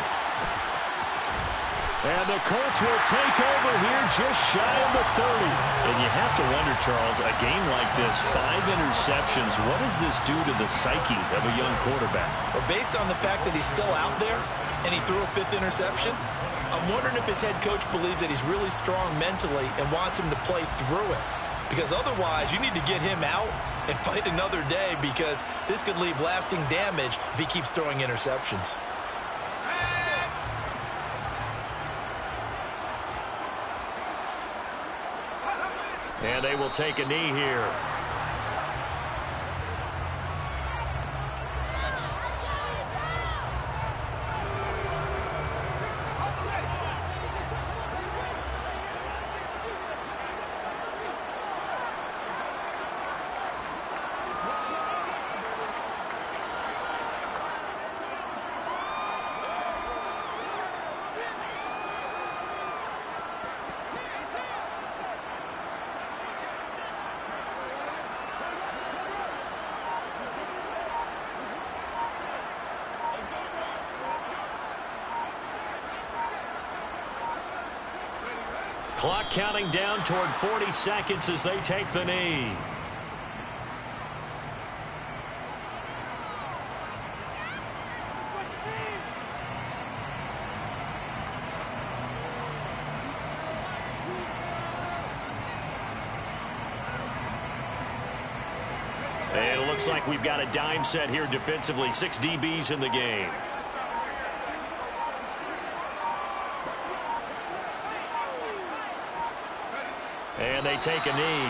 And the Colts will take over here just shy of the 30. And you have to wonder, Charles, a game like this, 5 interceptions, what does this do to the psyche of a young quarterback? Well, based on the fact that he's still out there and he threw a 5th interception, I'm wondering if his head coach believes that he's really strong mentally and wants him to play through it. Because otherwise, you need to get him out and fight another day because this could leave lasting damage if he keeps throwing interceptions. And they will take a knee here. Clock counting down toward 40 seconds as they take the knee. And it looks like we've got a dime set here defensively. 6 DBs in the game. And they take a knee.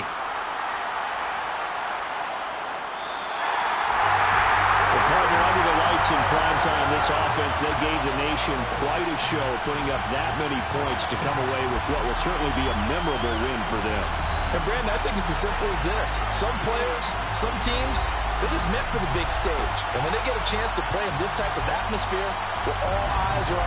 The partner under the lights in primetime, this offense, they gave the nation quite a show, putting up that many points to come away with what will certainly be a memorable win for them. And Brandon, I think it's as simple as this. Some players, some teams, they're just meant for the big stage. And when they get a chance to play in this type of atmosphere, where all eyes are on